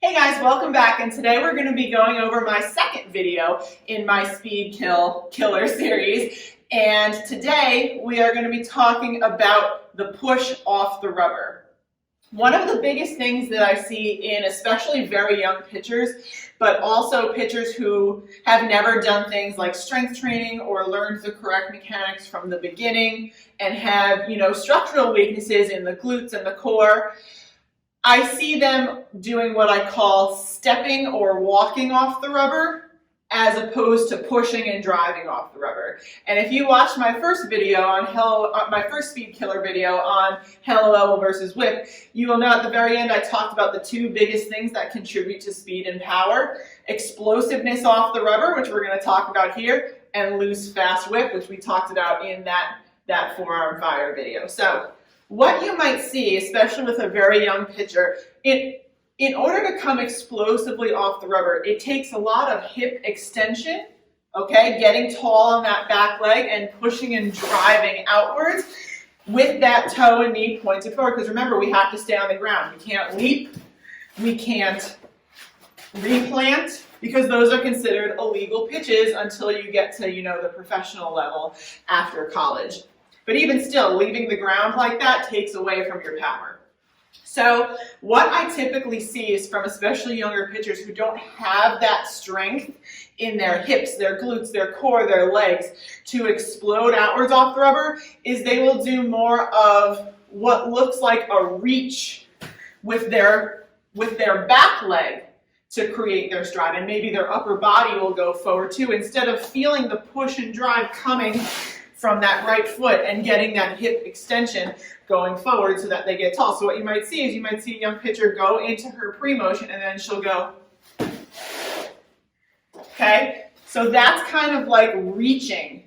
Hey guys, welcome back, and today we're going to be going over my second video in my Speed Killer series. And today we are going to be talking about the push off the rubber. One of the biggest things that I see in especially very young pitchers, but also pitchers who have never done things like strength training or learned the correct mechanics from the beginning and have, structural weaknesses in the glutes and the core, I see them doing what I call stepping or walking off the rubber as opposed to pushing and driving off the rubber. And if you watched my first video on my first Speed Killer video on Hello Level versus Whip, you will know at the very end I talked about the two biggest things that contribute to speed and power: explosiveness off the rubber, which we're going to talk about here, and loose fast whip, which we talked about in that forearm fire video. So what you might see, especially with a very young pitcher, in order to come explosively off the rubber, it takes a lot of hip extension, okay, getting tall on that back leg and pushing and driving outwards with that toe and knee pointed forward. Because remember, we have to stay on the ground. We can't leap, we can't replant, because those are considered illegal pitches until you get to, the professional level after college. But even still, leaving the ground like that takes away from your power. So what I typically see is from especially younger pitchers who don't have that strength in their hips, their glutes, their core, their legs to explode outwards off the rubber, is they will do more of what looks like a reach with their back leg to create their stride, and maybe their upper body will go forward too, instead of feeling the push and drive coming from that right foot and getting that hip extension going forward so that they get tall. So what you might see is a young pitcher go into her pre-motion and then she'll go, okay? So that's kind of like reaching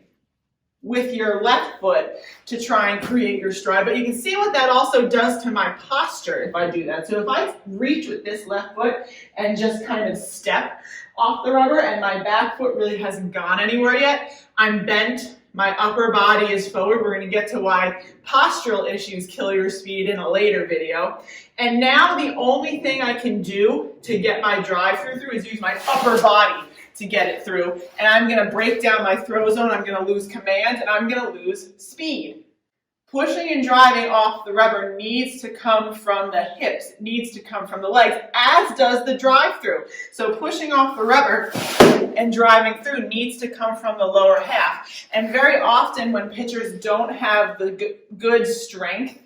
with your left foot to try and create your stride. But you can see what that also does to my posture if I do that. So if I reach with this left foot and just kind of step off the rubber and my back foot really hasn't gone anywhere yet, I'm bent, my upper body is forward. We're going to get to why postural issues kill your speed in a later video. And now the only thing I can do to get my drive through is use my upper body to get it through. And I'm going to break down my throw zone. I'm going to lose command and I'm going to lose speed. Pushing and driving off the rubber needs to come from the hips, needs to come from the legs, as does the drive through. So pushing off the rubber and driving through needs to come from the lower half. And very often when pitchers don't have the good strength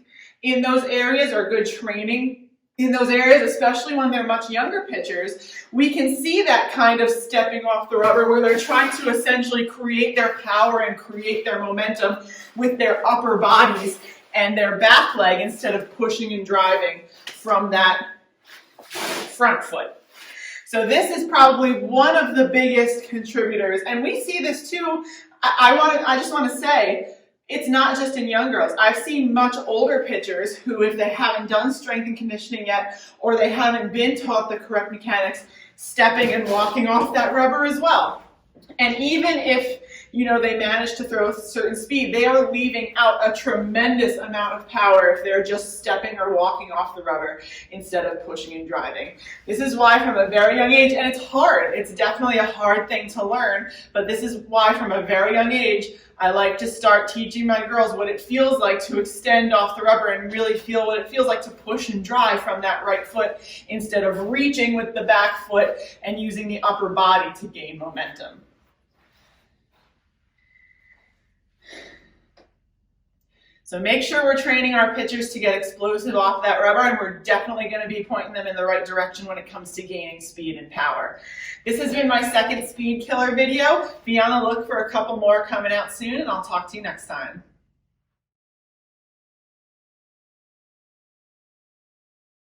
in those areas or good training in those areas, especially when they're much younger pitchers, we can see that kind of stepping off the rubber where they're trying to essentially create their power and create their momentum with their upper bodies and their back leg instead of pushing and driving from that front foot. So this is probably one of the biggest contributors, and we see this too. I just want to say, it's not just in young girls. I've seen much older pitchers who, if they haven't done strength and conditioning yet, or they haven't been taught the correct mechanics, stepping and walking off that rubber as well. And even if, they manage to throw a certain speed, they are leaving out a tremendous amount of power if they're just stepping or walking off the rubber instead of pushing and driving. This is why from a very young age, and it's hard, it's definitely a hard thing to learn, but this is why from a very young age, I like to start teaching my girls what it feels like to extend off the rubber and really feel what it feels like to push and drive from that right foot instead of reaching with the back foot and using the upper body to gain momentum. So make sure we're training our pitchers to get explosive off that rubber, and we're definitely going to be pointing them in the right direction when it comes to gaining speed and power. This has been my second Speed Killer video. Be on the look for a couple more coming out soon, and I'll talk to you next time.